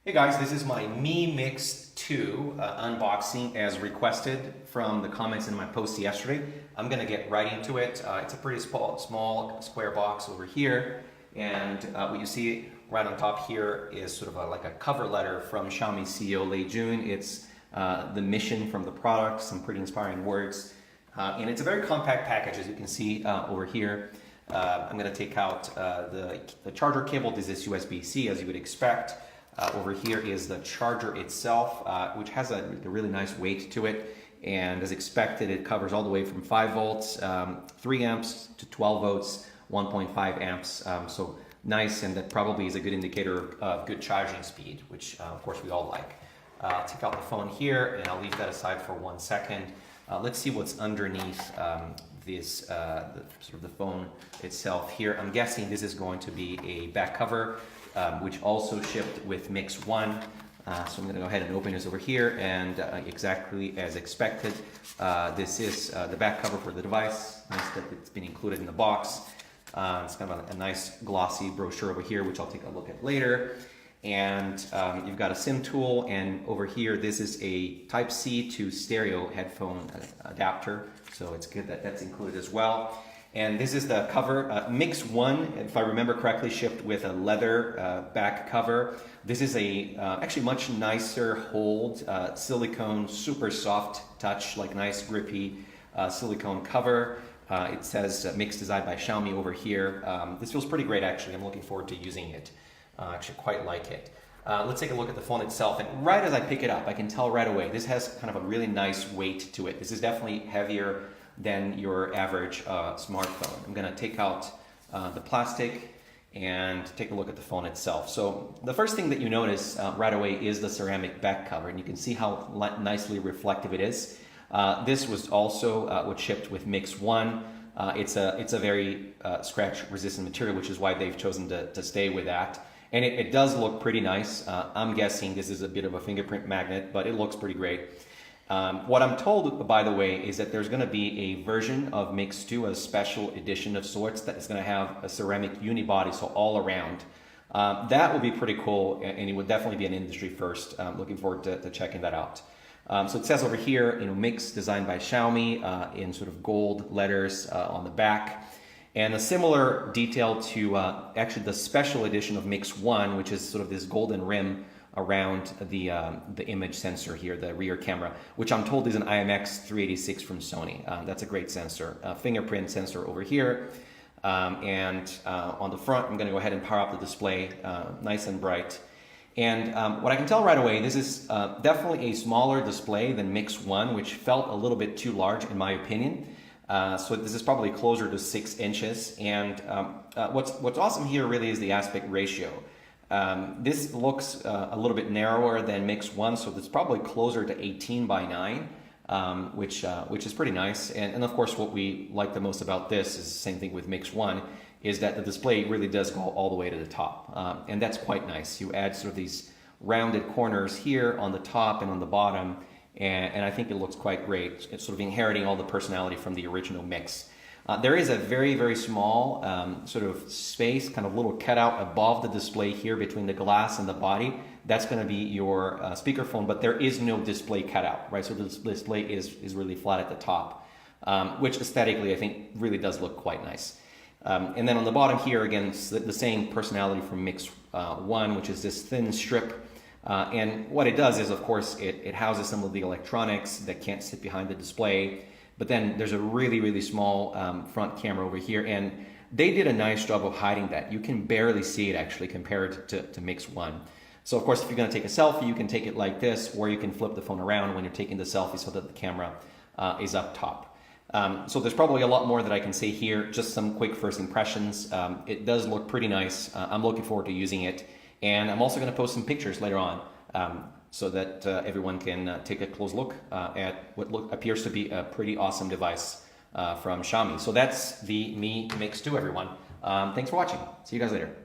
Hey guys, this is my Mi Mix 2 unboxing as requested from the comments in my post yesterday. I'm going to get right into it. It's a pretty small square box over here, and what you see right on top here is sort of like a cover letter from Xiaomi CEO Lei Jun. It's the mission from the product, some pretty inspiring words, and it's a very compact package, as you can see over here. I'm going to take out the charger cable. This is USB-C, as you would expect. Over here is the charger itself, which has a really nice weight to it, and as expected it covers all the way from 5 volts, 3 amps to 12 volts, 1.5 amps, so nice, and that probably is a good indicator of good charging speed, which of course we all like. I'll take out the phone here and I'll leave that aside for 1 second. Let's see what's underneath this sort of the phone itself here. I'm guessing this is going to be a back cover, which also shipped with Mix2. So I'm going to go ahead and open this over here, and exactly as expected, this is the back cover for the device. Nice that it's been included in the box. It's kind of a nice glossy brochure over here, which I'll take a look at later. And you've got a SIM tool, and over here this is a Type-C to stereo headphone adapter, so it's good that that's included as well. And this is the cover. Mix2, if I remember correctly, shipped with a leather back cover. This is a actually much nicer hold, silicone, super soft touch, like nice grippy silicone cover. It says Mix designed by Xiaomi over here. This feels pretty great, actually. I'm looking forward to using it. I actually quite like it. Let's take a look at the phone itself, and right as I pick it up, I can tell right away this has kind of a really nice weight to it. This is definitely heavier than your average smartphone. I'm going to take out the plastic and take a look at the phone itself. So the first thing that you notice right away is the ceramic back cover, and you can see how nicely reflective it is. This was also what shipped with Mix2. It's a very scratch resistant material, which is why they've chosen to stay with that. And it does look pretty nice. I'm guessing this is a bit of a fingerprint magnet, but it looks pretty great. What I'm told, by the way, is that there's going to be a version of Mix2, a special edition of sorts, that is going to have a ceramic unibody, so all around. That would be pretty cool, and it would definitely be an industry first. Looking forward to checking that out. So it says over here, Mix designed by Xiaomi in sort of gold letters on the back. And a similar detail to actually the special edition of Mix2, which is sort of this golden rim around the image sensor here, the rear camera, which I'm told is an IMX386 from Sony. That's a great sensor. Fingerprint sensor over here. And on the front, I'm going to go ahead and power up the display, nice and bright. And what I can tell right away, this is definitely a smaller display than Mix2, which felt a little bit too large in my opinion. So this is probably closer to 6 inches. And what's awesome here really is the aspect ratio. This looks a little bit narrower than Mix2, so it's probably closer to 18 by 9, which is pretty nice. And of course, what we like the most about this is the same thing with Mix2, is that the display really does go all the way to the top, and that's quite nice. You add sort of these rounded corners here on the top and on the bottom, and I think it looks quite great. It's sort of inheriting all the personality from the original Mix. There is a very, very small sort of space, kind of little cutout above the display here between the glass and the body. That's going to be your speakerphone, but there is no display cutout, right? So the display is really flat at the top, which aesthetically I think really does look quite nice. And then on the bottom here, again, it's the same personality from Mix2, which is this thin strip. And what it does is, of course, it houses some of the electronics that can't sit behind the display. But then there's a really, really small front camera over here, and they did a nice job of hiding that. You can barely see it actually compared to Mix2. So of course, if you're going to take a selfie, you can take it like this, or you can flip the phone around when you're taking the selfie so that the camera is up top. So there's probably a lot more that I can say here, just some quick first impressions. It does look pretty nice. I'm looking forward to using it. And I'm also going to post some pictures later on so that everyone can take a close look at what appears to be a pretty awesome device from Xiaomi. So that's the Mi Mix2, everyone. Thanks for watching. See you guys later.